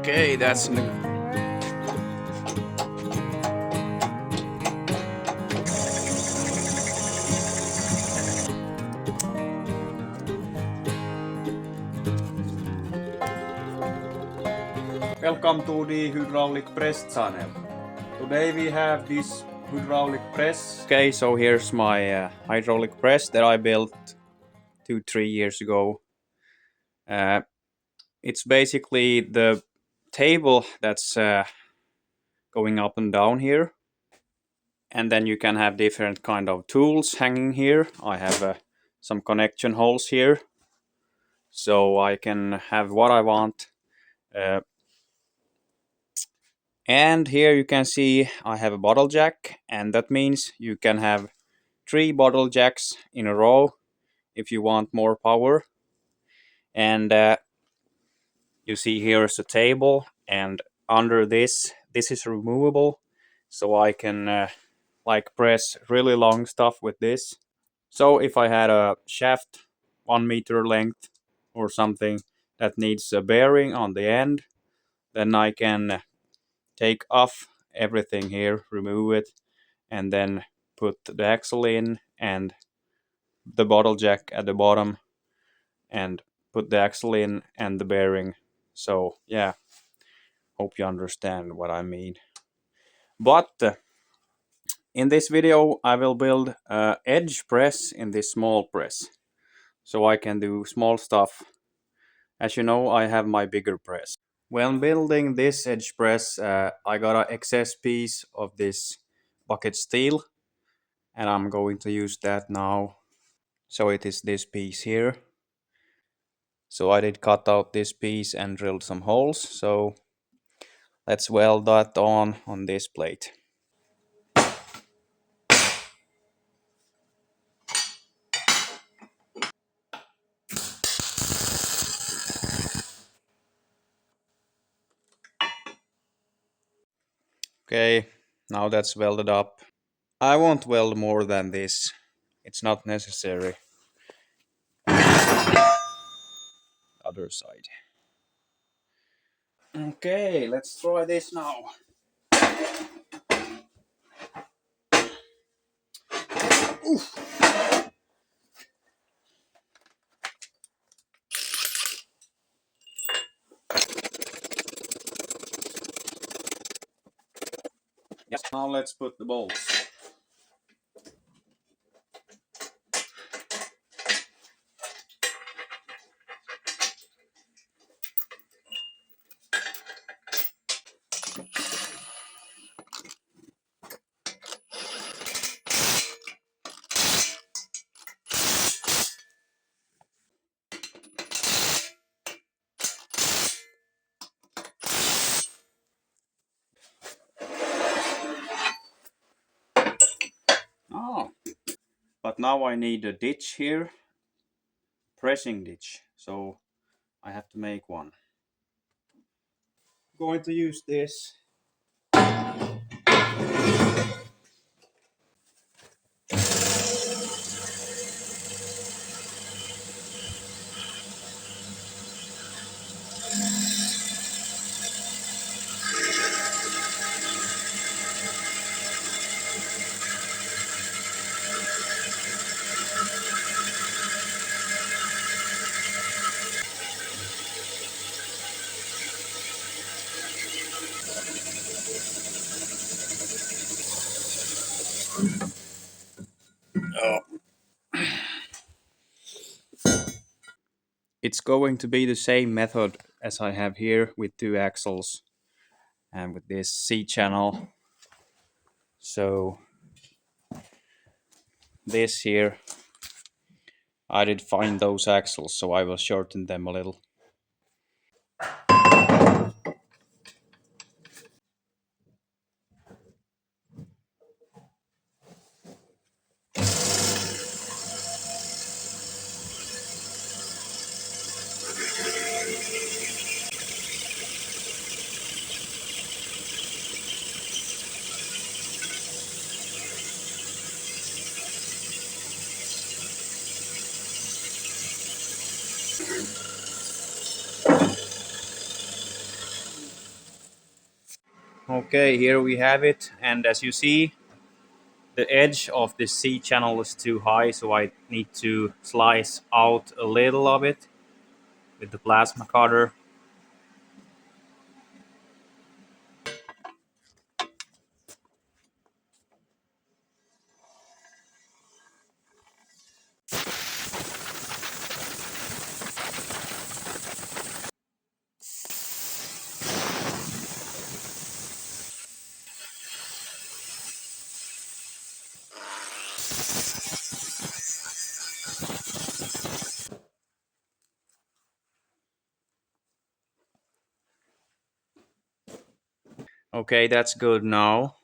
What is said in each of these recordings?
Okay, that's welcome to the hydraulic press channel. Today we have this hydraulic press. Okay, so here's my hydraulic press that I built 2-3 years ago. It's basically the table that's going up and down here, and then you can have different kind of tools hanging here. I have some connection holes here, so I can have what I want. Uh, and here you can see I have a bottle jack, and that means you can have 3 bottle jacks in a row if you want more power. And you see here's a table, and under this is removable, so I can like press really long stuff with this. So if I had a shaft 1 meter length or something that needs a bearing on the end, then I can take off everything here, remove it, and then put the axle in and the bottle jack at the bottom, and put the axle in and the bearing. So yeah, hope you understand what I mean. But in this video I will build a edge press in this small press, so I can do small stuff. As you know, I have my bigger press. When building this edge press, I got an excess piece of this bucket steel, and I'm going to use that now. So it is this piece here. So I did cut out this piece and drilled some holes. So let's weld that on this plate. Okay, now that's welded up. I won't weld more than this. It's not necessary. Other side. Okay, let's try this now. Oof. Yes. Now let's put the bolts. Oh, but now I need a ditch here, pressing ditch. So I have to make one. I'm going to use this. Oh. It's going to be the same method as I have here with 2 axles and with this C-channel. So this here, I did find those axles, so I will shorten them a little. Okay, here we have it, and as you see, the edge of the C channel is too high, so I need to slice out a little of it with the plasma cutter. Okay, that's good now.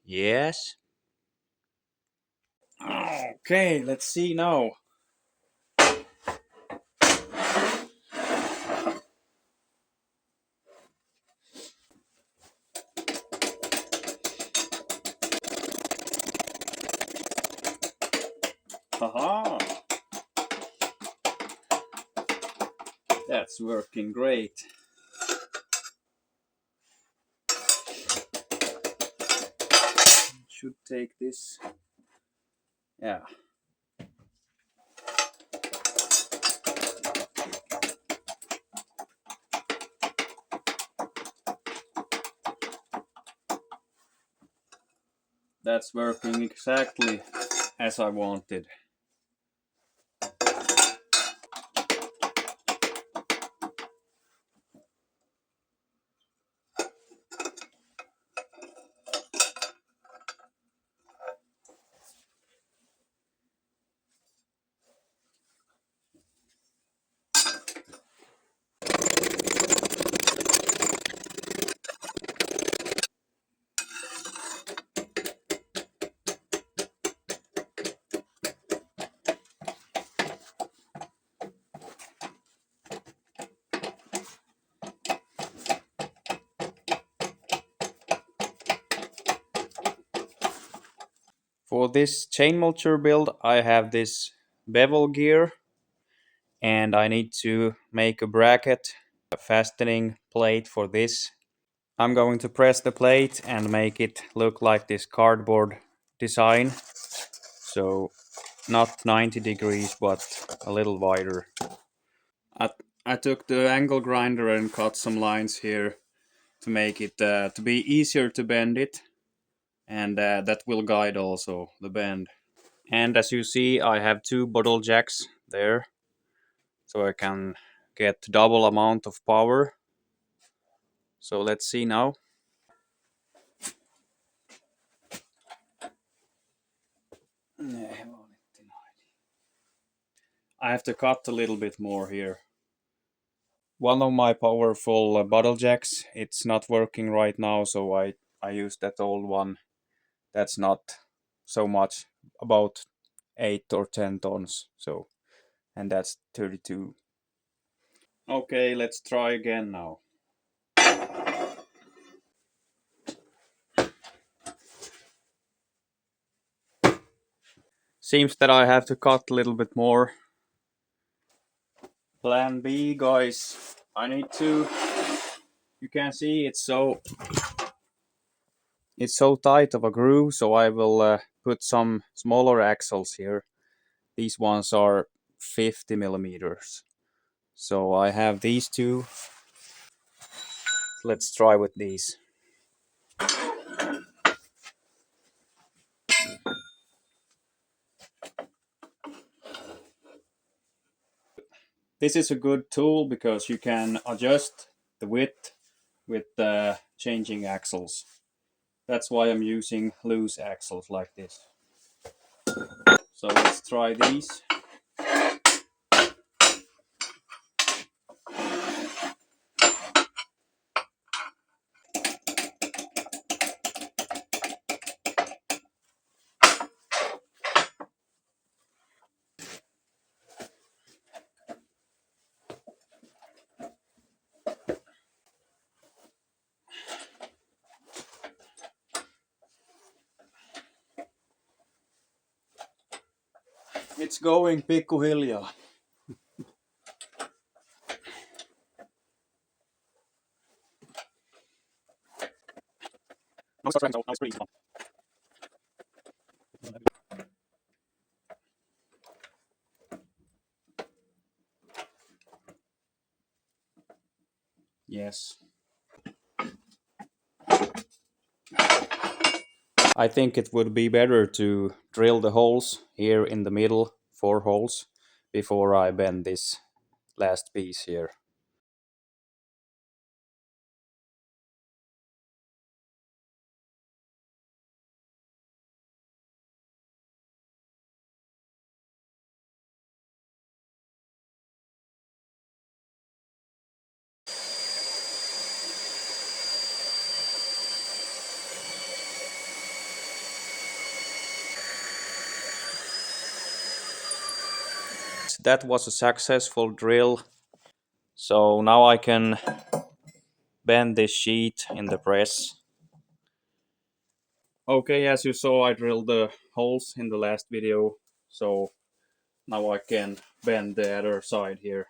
Yes. Okay, let's see now. Haha, that's working great. Should take this. Yeah, that's working exactly as I wanted. For this chain motor build, I have this bevel gear, and I need to make a bracket, a fastening plate for this. I'm going to press the plate and make it look like this cardboard design. So not 90 degrees, but a little wider. I, I took the angle grinder and cut some lines here to make it to be easier to bend it, and that will guide also the bend. And as you see, I have two bottle jacks there, so I can get double amount of power. So let's see now. I have to cut a little bit more here. One of my powerful bottle jacks, it's not working right now, so I use that old one. That's not so much, about 8 or 10 tons. So, and that's 32. Okay, let's try again now. Seems that I have to cut a little bit more. Plan B, guys. I need to. You can see it's so tight of a groove, so I will put some smaller axles here. These ones are 50 millimeters. So I have these two. Let's try with these. This is a good tool because you can adjust the width with changing axles. That's why I'm using loose axles like this. So let's try these. It's going pikkuhiljaa. Yes. I think it would be better to drill the holes here in the middle, 4 holes, before I bend this last piece here. That was a successful drill. So now I can bend this sheet in the press. Okay, as you saw, I drilled the holes in the last video. So now I can bend the other side here.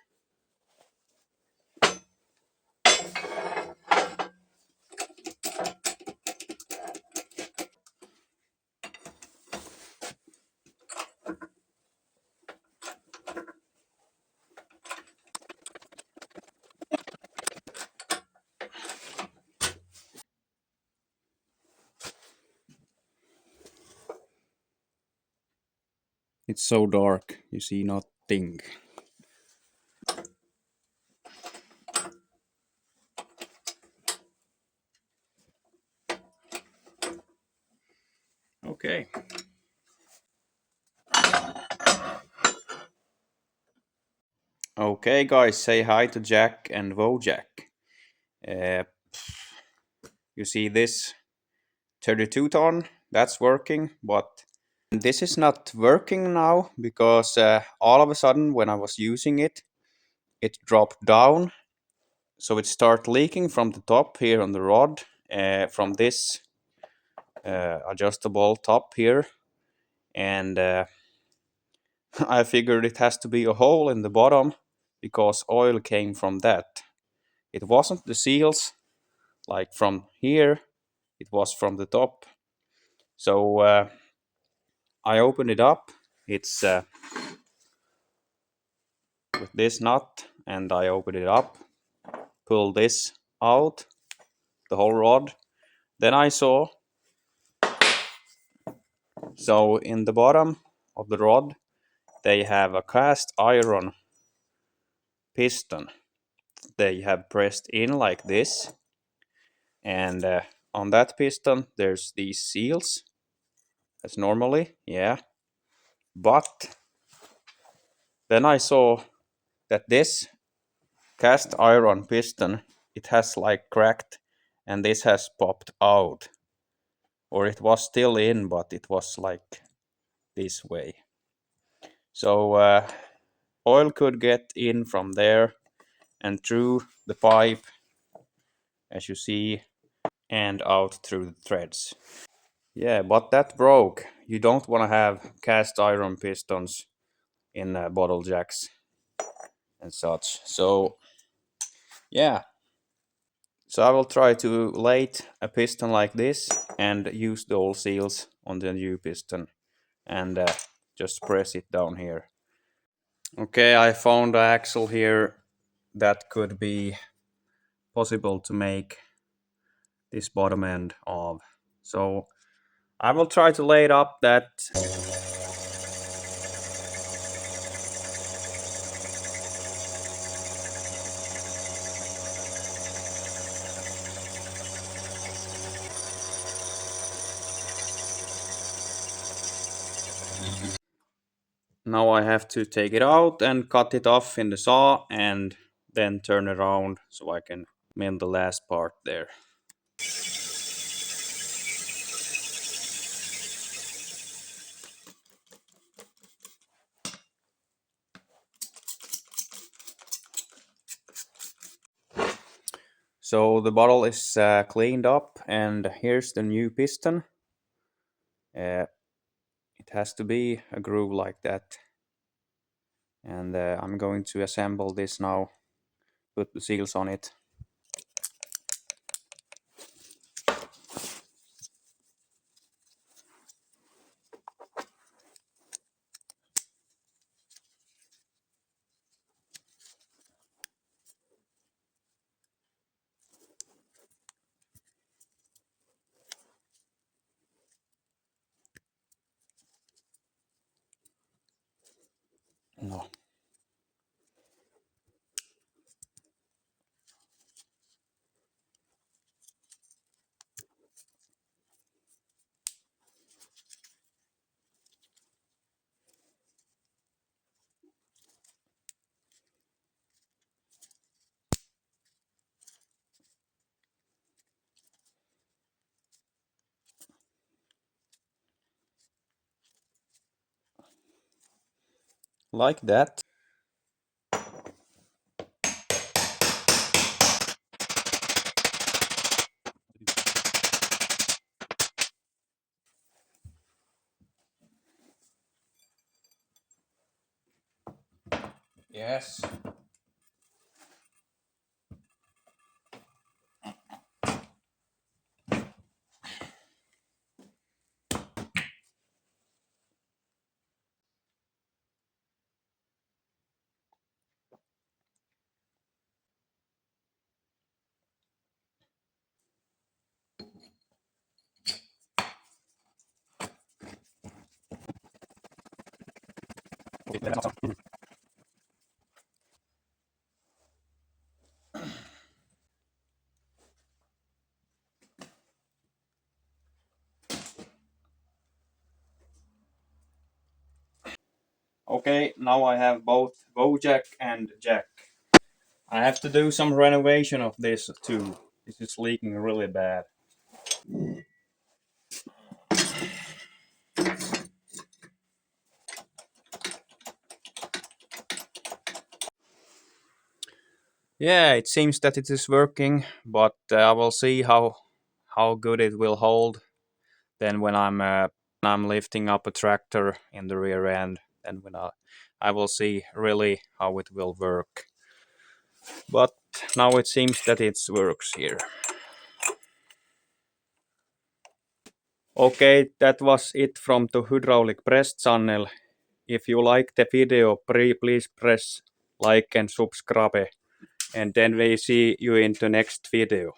It's so dark, you see nothing. Okay. Okay, guys, say hi to Jack and Wojak. Uh, you see this 32 ton? That's working, but this is not working now because all of a sudden when I was using it, it dropped down. So it started leaking from the top here on the rod, from this adjustable top here. And I figured it has to be a hole in the bottom because oil came from that. It wasn't the seals like from here, it was from the top. So I opened it up. It's with this nut, and I open it up, pull this out, the whole rod. Then I saw, so in the bottom of the rod, they have a cast iron piston. They have pressed in like this, and on that piston there's these seals, as normally, yeah. But then I saw that this cast iron piston, it has like cracked, and this has popped out, or it was still in, but it was like this way. So oil could get in from there and through the pipe, as you see, and out through the threads. Yeah, but that broke. You don't want to have cast iron pistons in bottle jacks and such. So yeah, so I will try to late a piston like this and use the old seals on the new piston and just press it down here. Okay, I found an axle here that could be possible to make this bottom end of. So I will try to lay it up that. Now I have to take it out and cut it off in the saw and then turn it around so I can mill the last part there. So the bottle is cleaned up, and here's the new piston. It has to be a groove like that. And I'm going to assemble this now, put the seals on it. No. Like that. Yes. Okay, now I have both bow jack and jack. I have to do some renovation of this too. This is leaking really bad. Yeah, it seems that it is working, but I will see how good it will hold. Then when I'm lifting up a tractor in the rear end, then when I will see really how it will work. But now it seems that it works here. Okay, that was it from the hydraulic press channel. If you like the video, please press like and subscribe. And then we see you in the next video.